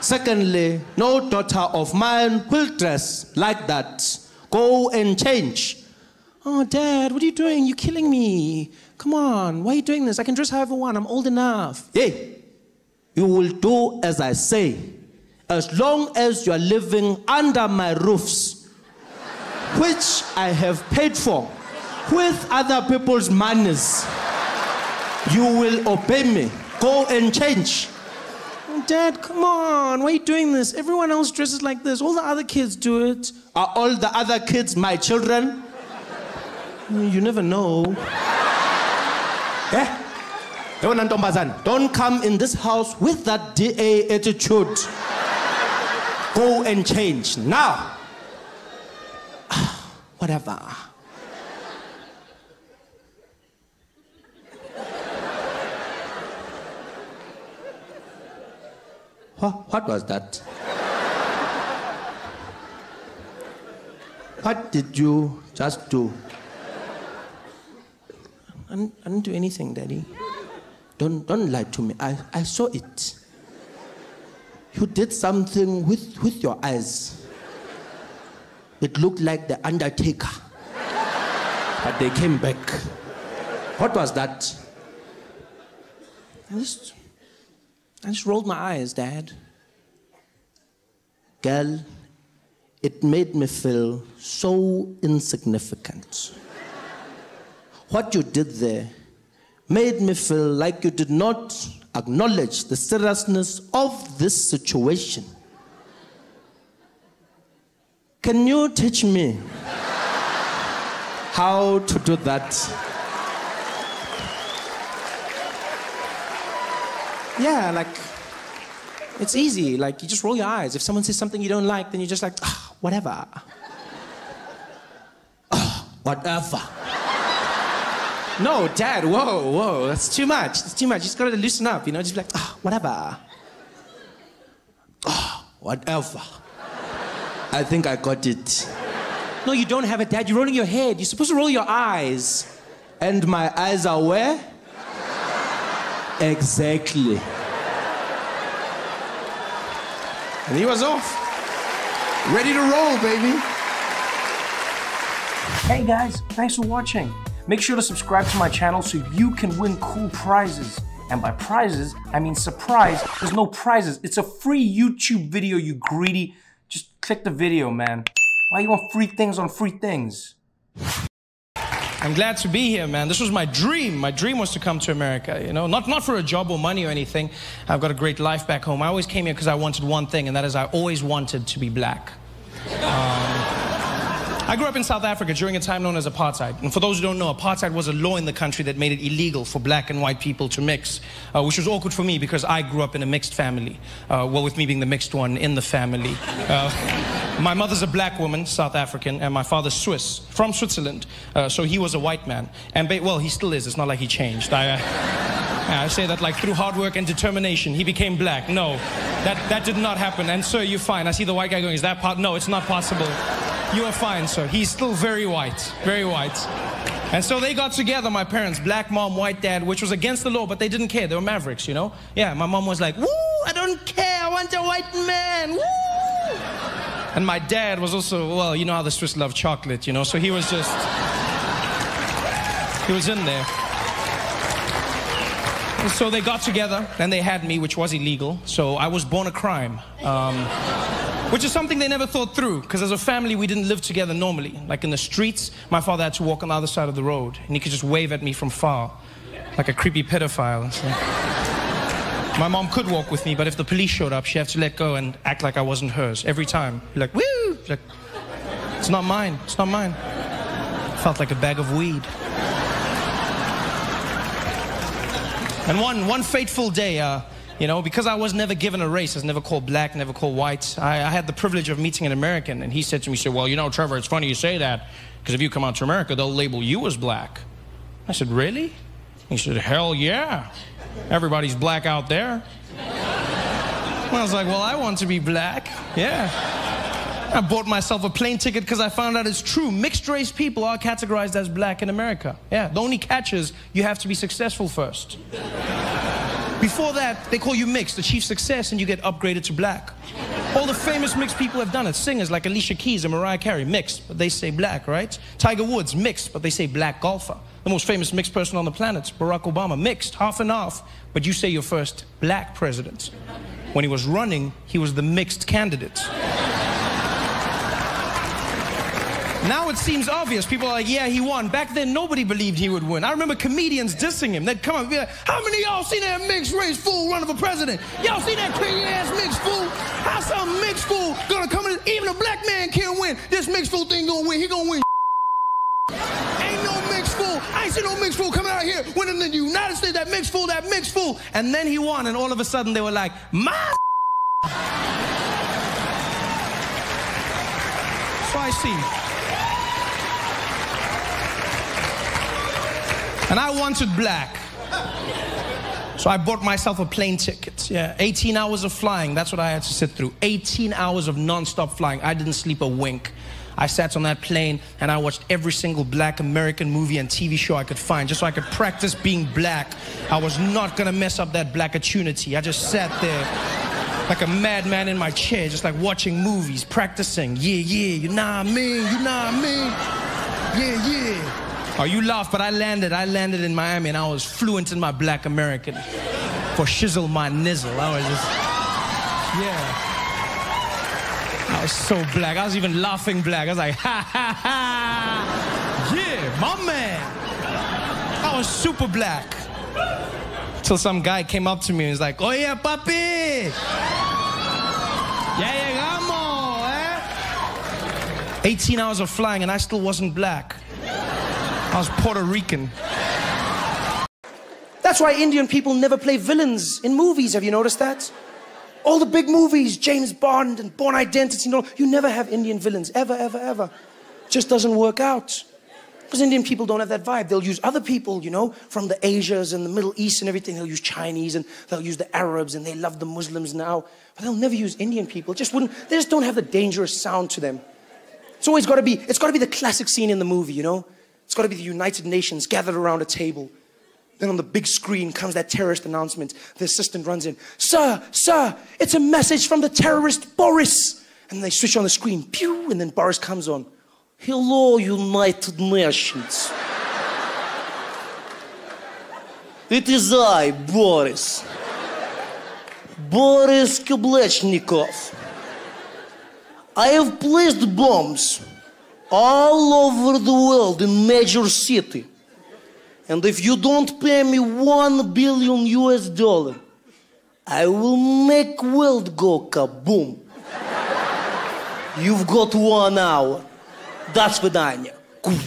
Secondly, no daughter of mine will dress like that. Go and change. Oh, Dad, what are you doing? You're killing me. Come on, why are you doing this? I can dress however I want. I'm old enough. Hey, you will do as I say. As long as you are living under my roofs, which I have paid for with other people's monies, you will obey me. Go and change. Dad, come on, why are you doing this? Everyone else dresses like this. All the other kids do it. Are all the other kids my children? You never know. Eh? Don't come in this house with that DA attitude. Go and change now. Whatever. What was that? What did you just do? I didn't do anything, Daddy. Don't lie to me. I saw it. You did something with your eyes. It looked like the Undertaker. But they came back. What was that? I just rolled my eyes, Dad. Girl, it made me feel so insignificant. What you did there made me feel like you did not acknowledge the seriousness of this situation. Can you teach me how to do that? Yeah, like, it's easy. Like, you just roll your eyes. If someone says something you don't like, then you're just like, whatever. Whatever. No, Dad, whoa, that's too much. It's too much. You just gotta loosen up, you know? Just be like, whatever. Whatever. I think I got it. No, you don't have it, Dad. You're rolling your head. You're supposed to roll your eyes. And my eyes are where? Exactly. And he was off. Ready to roll, baby. Hey guys, thanks for watching. Make sure to subscribe to my channel so you can win cool prizes. And by prizes, I mean surprise. There's no prizes. It's a free YouTube video, you greedy. Just click the video, man. Why you want free things on free things? I'm glad to be here, man. This was my dream. My dream was to come to America, you know? Not for a job or money or anything. I've got a great life back home. I always came here because I wanted one thing, and that is I always wanted to be black. I grew up in South Africa during a time known as apartheid. And for those who don't know, apartheid was a law in the country that made it illegal for black and white people to mix, which was awkward for me because I grew up in a mixed family. Well, with me being the mixed one in the family. My mother's a black woman, South African, and my father's Swiss, from Switzerland. So he was a white man. And well, he still is. It's not like he changed. I say that like through hard work and determination, he became black. No, that did not happen. And sir, you're fine. I see the white guy going, is that part? No, it's not possible. You are fine, sir. He's still very white, very white. And so they got together, my parents, black mom, white dad, which was against the law, but they didn't care. They were mavericks, you know? Yeah, my mom was like, woo, I don't care. I want a white man, woo. And my dad was also, well, you know how the Swiss love chocolate, you know? So he was just, he was in there. And so they got together and they had me, which was illegal. So I was born a crime. Which is something they never thought through, because as a family, we didn't live together normally. Like in the streets, my father had to walk on the other side of the road, and he could just wave at me from far, like a creepy pedophile. So my mom could walk with me, but if the police showed up, she had to let go and act like I wasn't hers every time. Be like, woo! Like, it's not mine, it's not mine. Felt like a bag of weed. And one fateful day, you know, because I was never given a race, I was never called black, never called white, I had the privilege of meeting an American, and he said to me, well, you know, Trevor, it's funny you say that, because if you come out to America, they'll label you as black. I said, really? He said, hell yeah. Everybody's black out there. I was like, well, I want to be black. Yeah. I bought myself a plane ticket because I found out it's true. Mixed race people are categorized as black in America. Yeah, the only catch is you have to be successful first. Before that, they call you mixed, achieve success, and you get upgraded to black. All the famous mixed people have done it. Singers like Alicia Keys and Mariah Carey, mixed, but they say black, right? Tiger Woods, mixed, but they say black golfer. The most famous mixed person on the planet, Barack Obama, mixed, half and half, but you say you're first black president. When he was running, he was the mixed candidate. Now it seems obvious. People are like, yeah, he won. Back then, nobody believed he would win. I remember comedians dissing him. They'd come up and be like, how many of y'all seen that mixed race fool run for president? Y'all seen that crazy-ass mixed fool? How some mixed fool gonna come in? Even a black man can't win. This mixed fool thing gonna win. He gonna win. Ain't no mixed fool. I ain't seen no mixed fool coming out here winning in the United States. That mixed fool, that mixed fool. And then he won, and all of a sudden they were like, my. So I see. And I wanted black. So I bought myself a plane ticket. Yeah, 18 hours of flying, that's what I had to sit through. 18 hours of non-stop flying. I didn't sleep a wink. I sat on that plane and I watched every single black American movie and TV show I could find just so I could practice being black. I was not gonna mess up that black opportunity. I just sat there like a madman in my chair, just like watching movies, practicing. Yeah, yeah, you know what I mean, you know what I mean? Yeah, yeah. Oh, you laugh, but I landed in Miami and I was fluent in my black American. For shizzle my nizzle, I was just, yeah. I was so black, I was even laughing black. I was like, ha, ha, ha. Yeah, my man. I was super black. Till some guy came up to me and was like, oye, papi. Ya llegamos, eh? 18 hours of flying and I still wasn't black. I was Puerto Rican. That's why Indian people never play villains in movies. Have you noticed that? All the big movies, James Bond and Bourne Identity, you never have Indian villains, ever, ever, ever. Just doesn't work out. Because Indian people don't have that vibe. They'll use other people, from the Asias and the Middle East and everything. They'll use Chinese and they'll use the Arabs and they love the Muslims now. But they'll never use Indian people. They just don't have the dangerous sound to them. It's got to be the classic scene in the movie, It's got to be the United Nations gathered around a table. Then on the big screen comes that terrorist announcement. The assistant runs in. Sir, it's a message from the terrorist Boris. And they switch on the screen. Pew! And then Boris comes on. Hello, United Nations. It is I, Boris. Boris Koblechnikov. I have placed bombs all over the world in major cities. And if you don't pay me $1 billion, I will make world go kaboom. You've got 1 hour. That's Vidania. And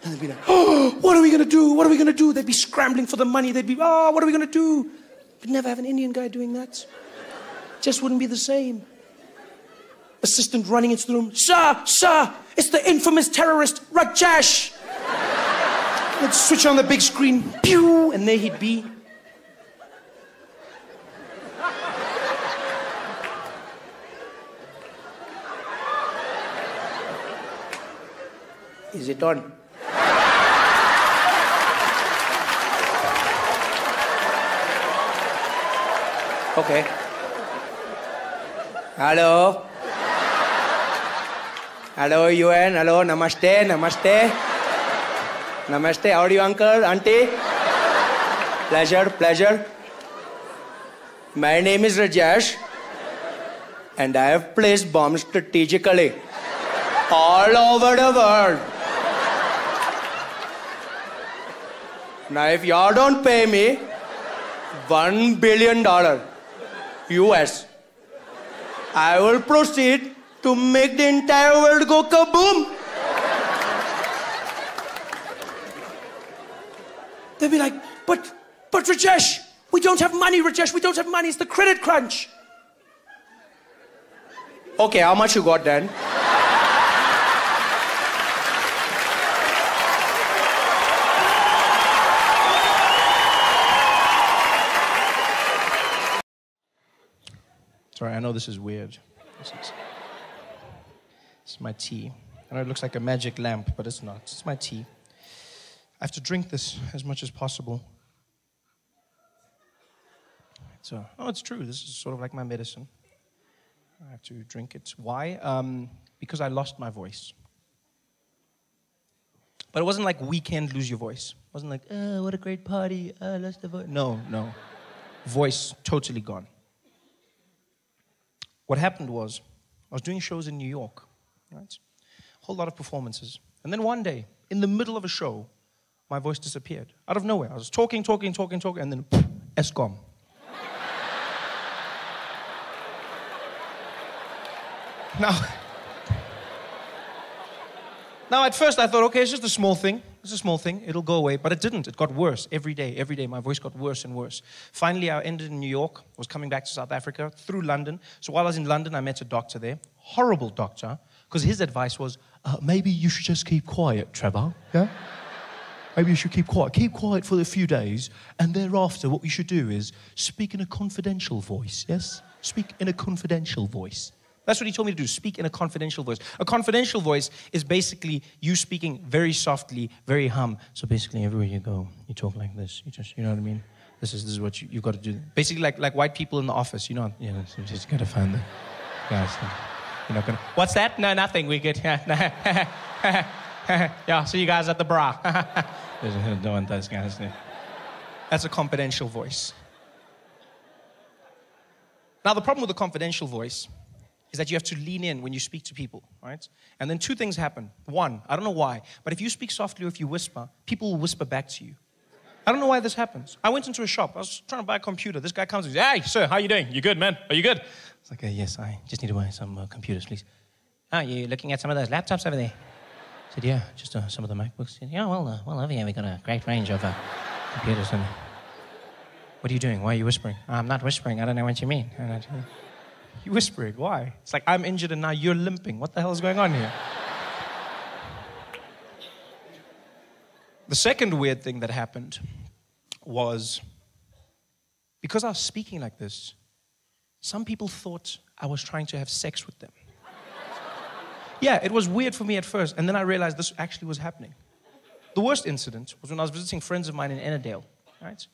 they'd be like, oh, what are we going to do? What are we going to do? They'd be scrambling for the money. They'd be, oh, what are we going to do? We'd never have an Indian guy doing that. Just wouldn't be the same. Assistant running into the room. Sir, it's the infamous terrorist, Rajesh. Let's switch on the big screen. Pew! And there he'd be. Is it on? Okay. Hello? Hello, UN. Hello, namaste, namaste. Namaste, how are you, uncle, auntie? Pleasure. My name is Rajesh, and I have placed bombs strategically all over the world. Now, if y'all don't pay me $1 billion US, I will proceed to make the entire world go kaboom. They'd be like, but Rajesh, we don't have money, Rajesh, we don't have money, it's the credit crunch. Okay, how much you got then? Sorry, I know this is weird. This is my tea. I know it looks like a magic lamp, but it's not. It's my tea. I have to drink this as much as possible. It's true. This is sort of like my medicine. I have to drink it. Why? Because I lost my voice. But it wasn't like weekend lose your voice. It wasn't like, oh, what a great party. I lost the voice. No. Voice totally gone. What happened was, I was doing shows in New York, right? A whole lot of performances. And then one day, in the middle of a show, my voice disappeared. Out of nowhere. I was talking, and then, ESCOM. Now, at first I thought, okay, it's just a small thing. It's a small thing. It'll go away. But it didn't. It got worse every day. Every day, my voice got worse and worse. Finally, I ended in New York. Was coming back to South Africa through London. So while I was in London, I met a doctor there. Horrible doctor. Because his advice was, maybe you should just keep quiet, Trevor. Yeah? Maybe you should keep quiet. Keep quiet for a few days. And thereafter, what we should do is speak in a confidential voice. Yes? Speak in a confidential voice. That's what he told me to do, speak in a confidential voice. A confidential voice is basically you speaking very softly, very hum. So basically everywhere you go, you talk like this. You know what I mean? This is what you've got to do. Basically like white people in the office, you just got to find the guys. You're not gonna, what's that? No, nothing, we get, yeah, see you guys at the bra. Don't want those guys. That's a confidential voice. Now the problem with the confidential voice is that you have to lean in when you speak to people, right? And then two things happen. One, I don't know why, but if you speak softly or if you whisper, people will whisper back to you. I don't know why this happens. I went into a shop. I was trying to buy a computer. This guy comes and says, hey, sir, how you doing? You good, man? Are you good? It's like, yes, I just need to buy some computers, please. Oh, you looking at some of those laptops over there? I said, yeah, just some of the MacBooks. Said, yeah, well, over here we got a great range of computers. And what are you doing? Why are you whispering? I'm not whispering. I don't know what you mean. You whispering? Why? It's like I'm injured and now you're limping. What the hell is going on here? The second weird thing that happened was because I was speaking like this, some people thought I was trying to have sex with them. Yeah, it was weird for me at first, and then I realized this actually was happening. The worst incident was when I was visiting friends of mine in Ennerdale, right?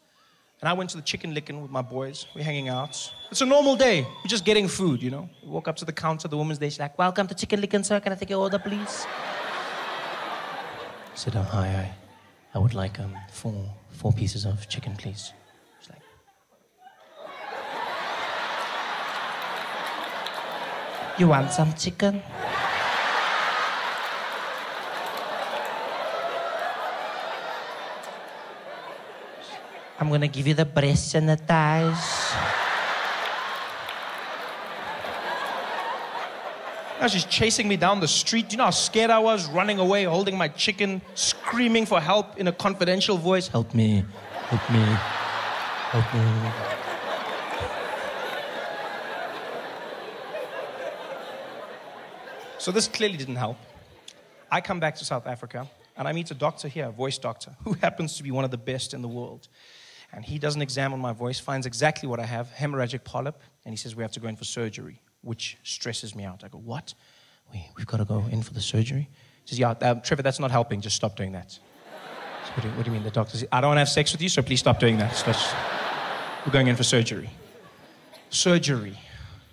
And I went to the Chicken Licken with my boys. We're hanging out. It's a normal day. We're just getting food, you know? We walk up to the counter, the woman's there, she's like, welcome to Chicken Licken, sir. Can I take your order, please? I said, oh, hi. I would like 4 pieces of chicken, please. She's like, you want some chicken? I'm gonna give you the breasts and the thighs. Now she's chasing me down the street. Do you know how scared I was? Running away, holding my chicken, screaming for help in a confidential voice. Help me, help me, help me. So this clearly didn't help. I come back to South Africa and I meet a doctor here, a voice doctor, who happens to be one of the best in the world. And he does an exam on my voice, finds exactly what I have, hemorrhagic polyp, and he says we have to go in for surgery, which stresses me out. I go, what? We've got to go in for the surgery? He says, yeah, Trevor, that's not helping. Just stop doing that. So what do you mean? The doctor says, I don't want to have sex with you, so please stop doing that. So we're going in for surgery. Surgery. You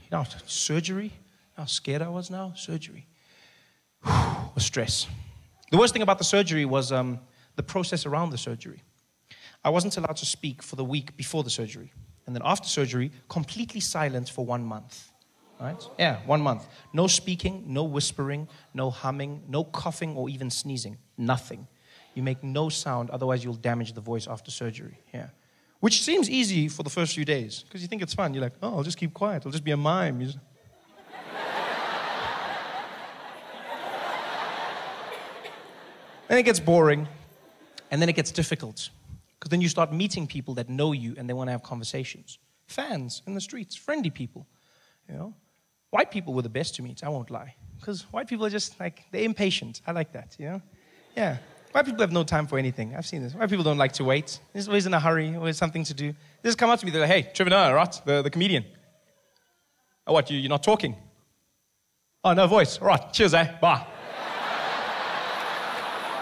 know, surgery? How scared I was now? Surgery. Was stress. The worst thing about the surgery was the process around the surgery. I wasn't allowed to speak for the week before the surgery. And then after surgery, completely silent for 1 month. Right? Yeah, 1 month. No speaking, no whispering, no humming, no coughing or even sneezing. Nothing. You make no sound, otherwise you'll damage the voice after surgery. Yeah. Which seems easy for the first few days, because you think it's fun. You're like, oh, I'll just keep quiet. I'll just be a mime. Then it gets boring, and then it gets difficult. Because then you start meeting people that know you and they want to have conversations. Fans in the streets, friendly people, you know. White people were the best to meet, I won't lie. Because white people are just like, they're impatient. I like that, you know. Yeah, white people have no time for anything. I've seen this. White people don't like to wait. They're always in a hurry, always something to do. They just come up to me, they're like, hey, Trevor Noah, right? The comedian. Oh, what, you're not talking? Oh, no voice. All right, cheers, eh? Bye.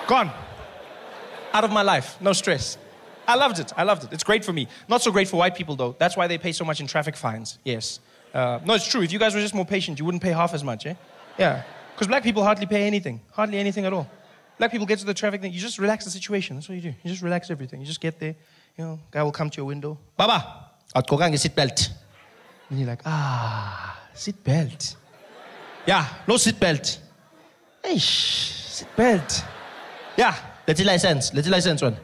Gone. Out of my life. No stress. I loved it. I loved it. It's great for me. Not so great for white people, though. That's why they pay so much in traffic fines. Yes. No, it's true. If you guys were just more patient, you wouldn't pay half as much, eh? Yeah. Because black people hardly pay anything. Hardly anything at all. Black people get to the traffic thing. You just relax the situation. That's what you do. You just relax everything. You just get there. You know, guy will come to your window. Baba, I'll go and seat belt. And you're like, seat belt. Yeah, no seat belt. Eish, seat belt. Yeah, let's license one.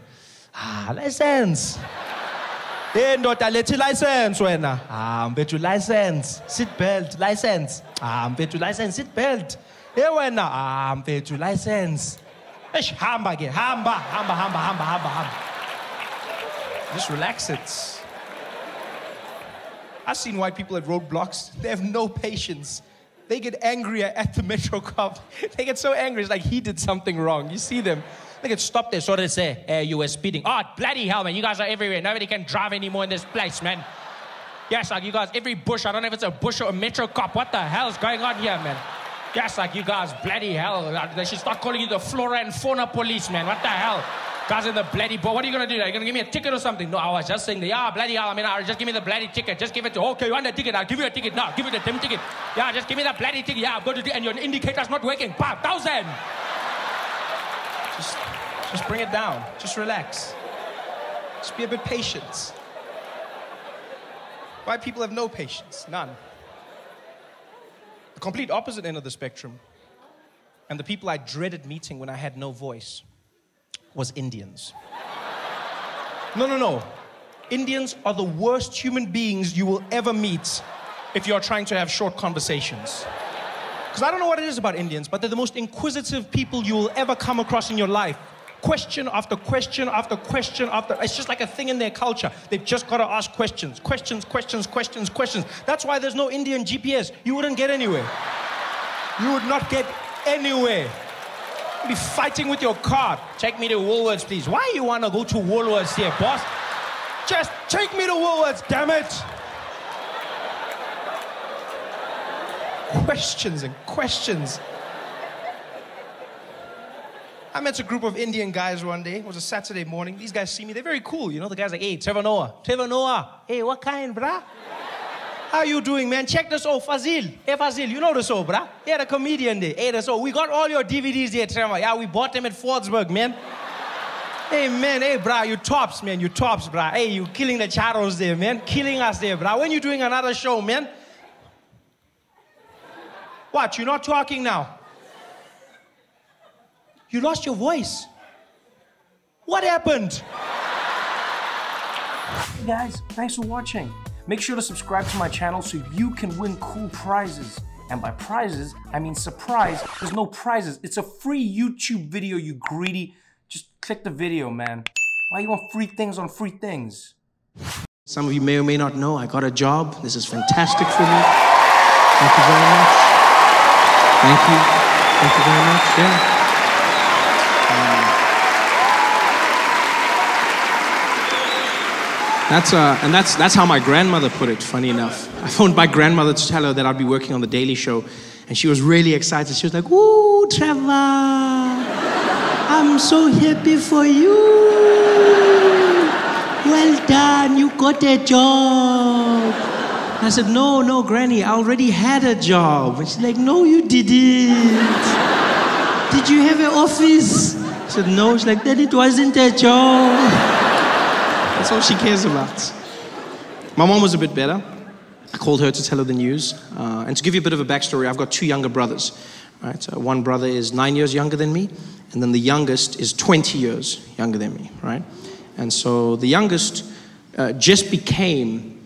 License. Hey, ndoda, let's license wena. Mfethu license. Seat belt, license. Mfethu license, seat belt. Hey wena, mfethu license. Eish, hamba ke, hamba. Just relax it. I've seen white people at roadblocks. They have no patience. They get angrier at the Metro cop. They get so angry, it's like he did something wrong. You see them. They get stopped there. So they say, you were speeding. Oh, bloody hell, man. You guys are everywhere. Nobody can drive anymore in this place, man. Yes, like you guys, every bush, I don't know if it's a bush or a Metro cop. What the hell is going on here, man? Yes, like you guys, bloody hell. They should start calling you the flora and fauna police, man. What the hell? Guys in the bloody boat. What are you going to do? Are you going to give me a ticket or something? No, I was just saying, yeah, bloody hell. I mean, just give me the bloody ticket. Just give it to, okay, you want the ticket? I'll give you a ticket now. Give you the damn ticket. Yeah, just give me the bloody ticket. Yeah, I'm going to, and your indicator's not working. 1,000. Just bring it down. Just relax. Just be a bit patient. White people have no patience. None. The complete opposite end of the spectrum, and the people I dreaded meeting when I had no voice, was Indians. No. Indians are the worst human beings you will ever meet if you're trying to have short conversations. Because I don't know what it is about Indians, but they're the most inquisitive people you will ever come across in your life. Question after question after question after. It's just like a thing in their culture. They've just got to ask questions. Questions, questions, questions, questions. That's why there's no Indian GPS. You wouldn't get anywhere. You would not get anywhere. You'd be fighting with your car. Take me to Woolworths, please. Why you want to go to Woolworths here, boss? Just take me to Woolworths, damn it. Questions and questions. I met a group of Indian guys one day. It was a Saturday morning. These guys see me. They're very cool, you know. The guy's like, hey, Trevor Noah. Trevor Noah. Hey, what kind, brah? How you doing, man? Check this out, Fazil. Hey, Fazil, you know this, brah? Yeah, the comedian there. Hey, this, we got all your DVDs there, Trevor. Yeah, we bought them at Fordsburg, man. Hey, man, hey, brah, you tops, man. You tops, brah. Hey, you killing the charos there, man. Killing us there, brah. When you doing another show, man? What, you're not talking now? You lost your voice. What happened? Hey guys, thanks for watching. Make sure to subscribe to my channel so you can win cool prizes. And by prizes, I mean surprise. There's no prizes. It's a free YouTube video, you greedy. Just click the video, man. Why you want free things on free things? Some of you may or may not know, I got a job. This is fantastic for me. Thank you very much. Thank you. Thank you very much. Yeah. That's how my grandmother put it, funny enough. I phoned my grandmother to tell her that I'd be working on The Daily Show, and she was really excited. She was like, "Ooh, Trevor, I'm so happy for you. Well done, you got a job." I said, no, Granny, I already had a job. And she's like, "No, you didn't. Did you have an office?" I said, "No." She's like, "Then it wasn't a job." That's all she cares about. My mom was a bit better. I called her to tell her the news. And to give you a bit of a backstory, I've got two younger brothers. Right? One brother is 9 years younger than me, and then the youngest is 20 years younger than me. Right? And so the youngest just became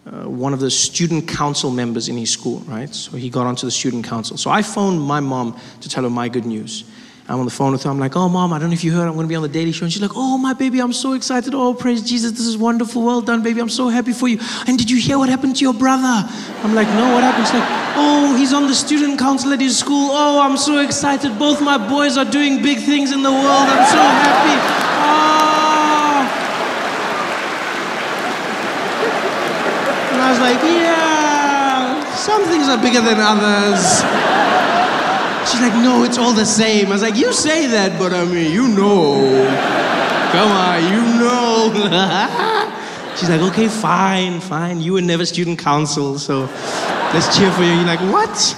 one of the student council members in his school. Right? So he got onto the student council. So I phoned my mom to tell her my good news. I'm on the phone with her. I'm like, "Oh, Mom, I don't know if you heard, I'm going to be on The Daily Show." And she's like, "Oh, my baby, I'm so excited. Oh, praise Jesus. This is wonderful. Well done, baby. I'm so happy for you. And did you hear what happened to your brother?" I'm like, "No, what happened?" She's like, "Oh, he's on the student council at his school. Oh, I'm so excited. Both my boys are doing big things in the world. I'm so happy. Oh." And I was like, "Yeah, some things are bigger than others." She's like, "No, it's all the same." I was like, "You say that, but I mean, you know. Come on, you know." She's like, "Okay, fine. You were never student council, so let's cheer for you." You're like, "What?"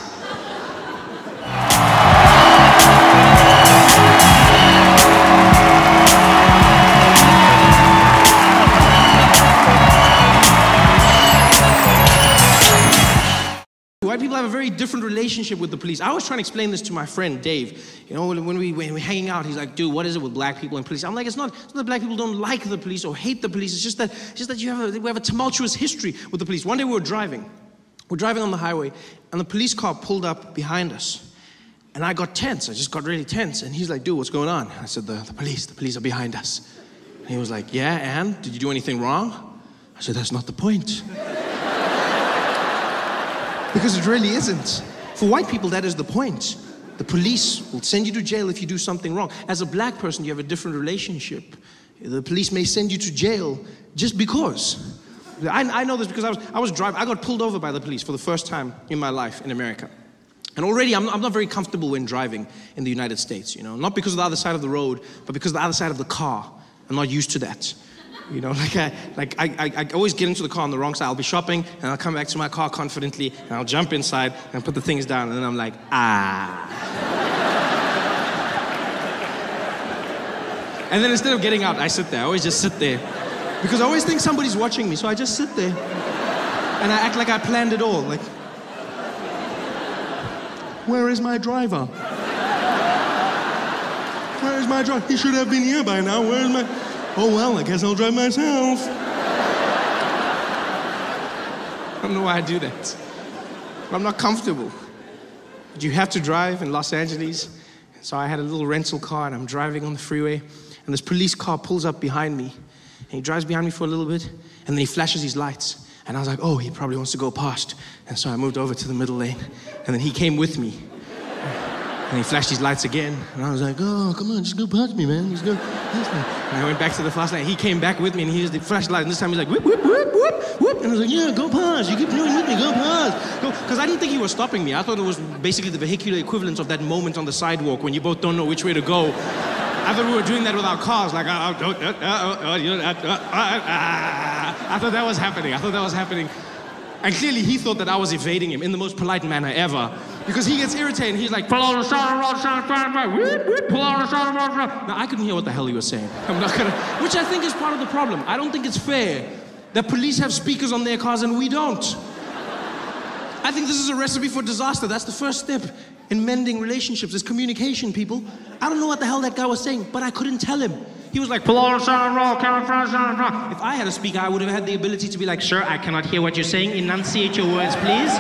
White people have a very different relationship with the police. I was trying to explain this to my friend Dave. You know, when we're hanging out, he's like, "Dude, what is it with black people and police?" I'm like, it's not that black people don't like the police or hate the police. It's just that we have a tumultuous history with the police. One day we're driving on the highway, and the police car pulled up behind us, and I got tense. I just got really tense, and he's like, "Dude, what's going on?" I said, the police are behind us." And he was like, "Yeah, and did you do anything wrong?" I said, "That's not the point." Because it really isn't. For white people, that is the point. The police will send you to jail if you do something wrong. As a black person, you have a different relationship. The police may send you to jail just because. I know this because I was driving. I got pulled over by the police for the first time in my life in America. And already I'm not very comfortable when driving in the United States, you know. Not because of the other side of the road, but because of the other side of the car. I'm not used to that. You know, I always get into the car on the wrong side. I'll be shopping, and I'll come back to my car confidently, and I'll jump inside and put the things down, and then I'm like, ah. And then instead of getting out, I sit there. I always just sit there. Because I always think somebody's watching me, so I just sit there. And I act like I planned it all. Like, where is my driver? Where is my driver? He should have been here by now. Where is my... Oh, well, I guess I'll drive myself. I don't know why I do that. But I'm not comfortable. you have to drive in Los Angeles. So I had a little rental car and I'm driving on the freeway and this police car pulls up behind me and he drives behind me for a little bit and then he flashes his lights and I was like, oh, he probably wants to go past. And so I moved over to the middle lane and then he came with me and he flashed his lights again and I was like, oh, come on, just go past me, man. Just go past me. And I went back to the fast lane. He came back with me and he was the flashlight and this time he's like, whoop, whoop, whoop, whoop, whoop. And I was like, yeah, go past. You keep doing with me, go past. Because I didn't think he was stopping me. I thought it was basically the vehicular equivalent of that moment on the sidewalk when you both don't know which way to go. I thought we were doing that with our cars, like, I thought that was happening. And clearly he thought that I was evading him in the most polite manner ever. Because he gets irritated and he's like, pull on the side of the road, pull on the side of the road. Now, I couldn't hear what the hell he was saying. I'm not gonna, which I think is part of the problem. I don't think it's fair that police have speakers on their cars and we don't. I think this is a recipe for disaster. That's the first step in mending relationships, is communication, people. I don't know what the hell that guy was saying, but I couldn't tell him. He was like, pull on the side of the road, if I had a speaker, I would have had the ability to be like, sir, I cannot hear what you're saying. Enunciate your words, please.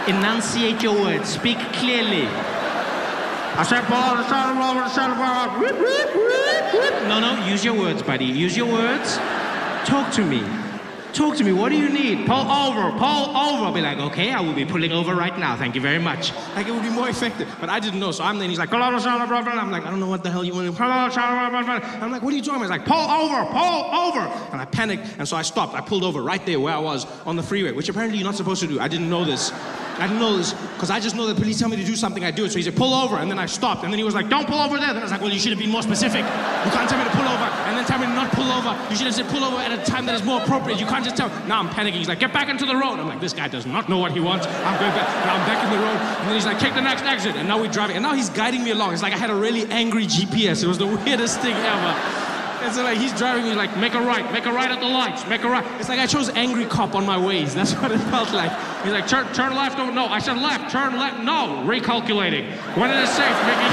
Enunciate your words. Speak clearly. I said, pull on the side of the road. No, use your words, buddy. Use your words. Talk to me. Talk to me, what do you need? Pull over, pull over. I'll be like, okay, I will be pulling over right now, thank you very much. Like, it would be more effective, but I didn't know, so I'm there, and he's like, pull over, I'm like, I don't know what the hell you want to, I'm like, what are you doing? He's like, pull over, and I panicked, and so I stopped. I pulled over right there where I was on the freeway, which apparently you're not supposed to do. I didn't know this, because I just know that police tell me to do something, I do it. So he said, pull over, and then I stopped, and then he was like, don't pull over there. Then I was like, well, you should have been more specific. You can't tell me to pull over, and then tell me to not pull over. You should have said pull over at a time that is more appropriate. You can't just tell. Now I'm panicking. He's like, get back into the road. I'm like, this guy does not know what he wants. I'm going back. Now I'm back in the road, and then he's like, take the next exit. And now we're driving, and now he's guiding me along. It's like I had a really angry GPS. It was the weirdest thing ever. And so like he's driving me like, make a right at the lights, make a right. It's like I chose angry cop on my ways. That's what it felt like. He's like, turn left. Oh no, I said left, turn left. No, recalculating. When it is safe, Mickey.